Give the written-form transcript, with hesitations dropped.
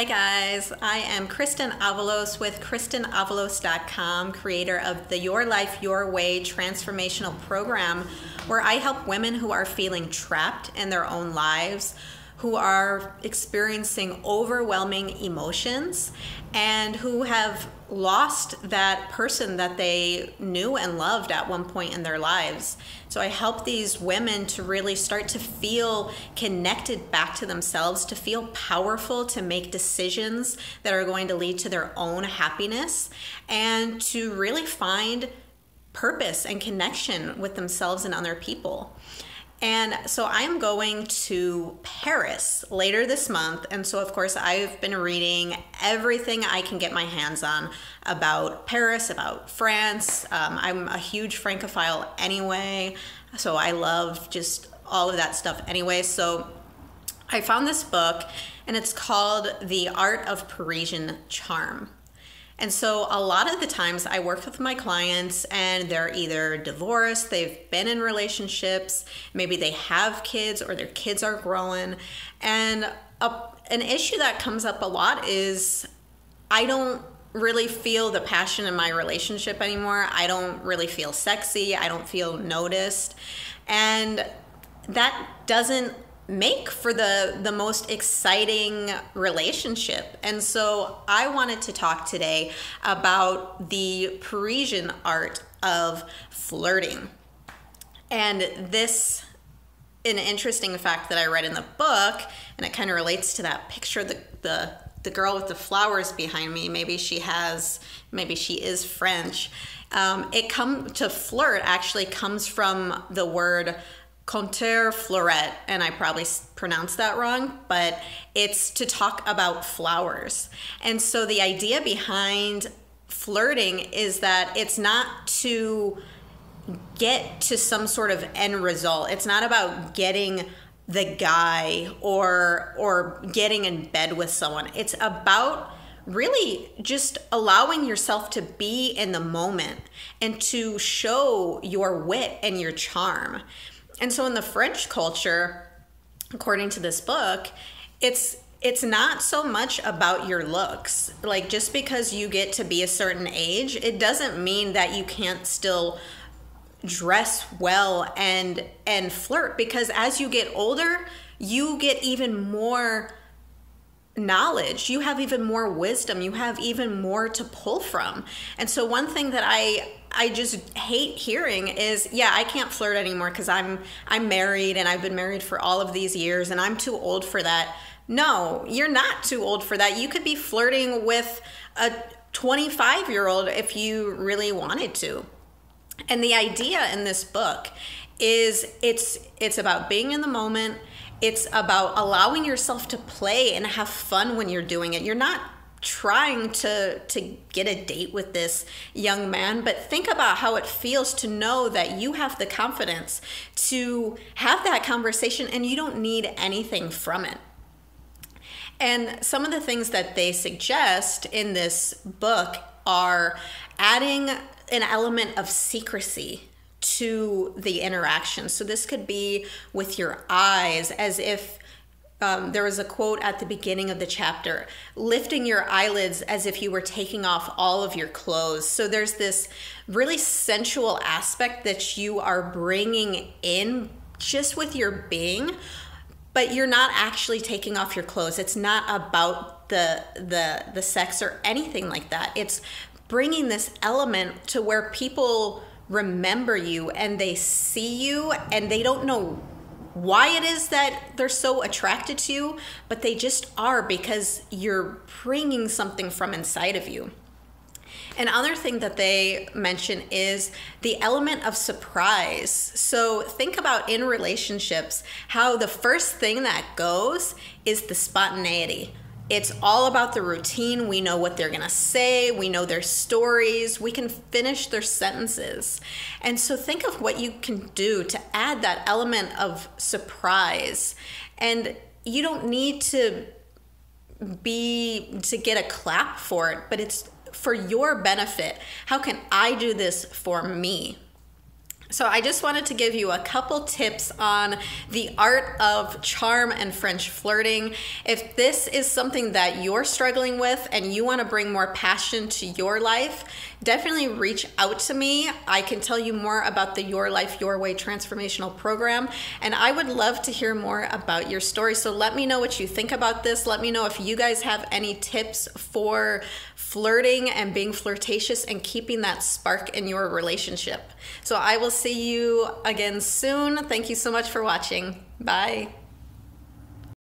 Hi guys, I am Kristen Avalos with KristenAvalos.com, creator of the Your Life, Your Way transformational program, where I help women who are feeling trapped in their own lives, who are experiencing overwhelming emotions, and who have lost that person that they knew and loved at one point in their lives. So I help these women to really start to feel connected back to themselves, to feel powerful, to make decisions that are going to lead to their own happiness, and to really find purpose and connection with themselves and other people. And so I'm going to Paris later this month. And so, of course, I've been reading everything I can get my hands on about Paris, about France. I'm a huge Francophile anyway, so I love just all of that stuff anyway. So I found this book, and it's called The Art of Parisian Charm. And so a lot of the times I work with my clients and they're either divorced, they've been in relationships, maybe they have kids or their kids are growing. And an issue that comes up a lot is I don't really feel the passion in my relationship anymore. I don't really feel sexy. I don't feel noticed. And that doesn't make for the most exciting relationship. And so I wanted to talk today about the Parisian art of flirting. And this, an interesting fact that I read in the book, and it kind of relates to that picture, the girl with the flowers behind me. Maybe she is French. To flirt actually comes from the word compter fleuret, and I probably pronounced that wrong, but it's to talk about flowers. And so the idea behind flirting is that it's not to get to some sort of end result. It's not about getting the guy or getting in bed with someone. It's about really just allowing yourself to be in the moment and to show your wit and your charm. And so in the French culture, according to this book, it's not so much about your looks. Like, just because you get to be a certain age, it doesn't mean that you can't still dress well and flirt, because as you get older, you get even more knowledge, you have even more wisdom, you have even more to pull from. And so one thing that I just hate hearing is, yeah, I can't flirt anymore because I'm married and I've been married for all of these years and I'm too old for that. No, you're not too old for that. You could be flirting with a 25-year-old if you really wanted to. And the idea in this book is it's about being in the moment. It's about allowing yourself to play and have fun when you're doing it. You're not trying to get a date with this young man, but think about how it feels to know that you have the confidence to have that conversation and you don't need anything from it. And some of the things that they suggest in this book are adding an element of secrecy to the interaction. So this could be with your eyes, as if there was a quote at the beginning of the chapter, lifting your eyelids as if you were taking off all of your clothes. So there's this really sensual aspect that you are bringing in just with your being, but you're not actually taking off your clothes. It's not about the sex or anything like that. It's bringing this element to where people remember you and they see you and they don't know why it is that they're so attracted to you, but they just are, because you're bringing something from inside of you. Another thing that they mention is the element of surprise. So think about in relationships how the first thing that goes is the spontaneity. It's all about the routine. We know what they're going to say. We know their stories. We can finish their sentences. And so think of what you can do to add that element of surprise. And you don't need to get a clap for it, but it's for your benefit. How can I do this for me? So I just wanted to give you a couple tips on the art of charm and French flirting. If this is something that you're struggling with and you want to bring more passion to your life, definitely reach out to me. I can tell you more about the Your Life, Your Way transformational program, and I would love to hear more about your story. So let me know what you think about this. Let me know if you guys have any tips for flirting and being flirtatious and keeping that spark in your relationship. So I will see you again soon. Thank you so much for watching. Bye.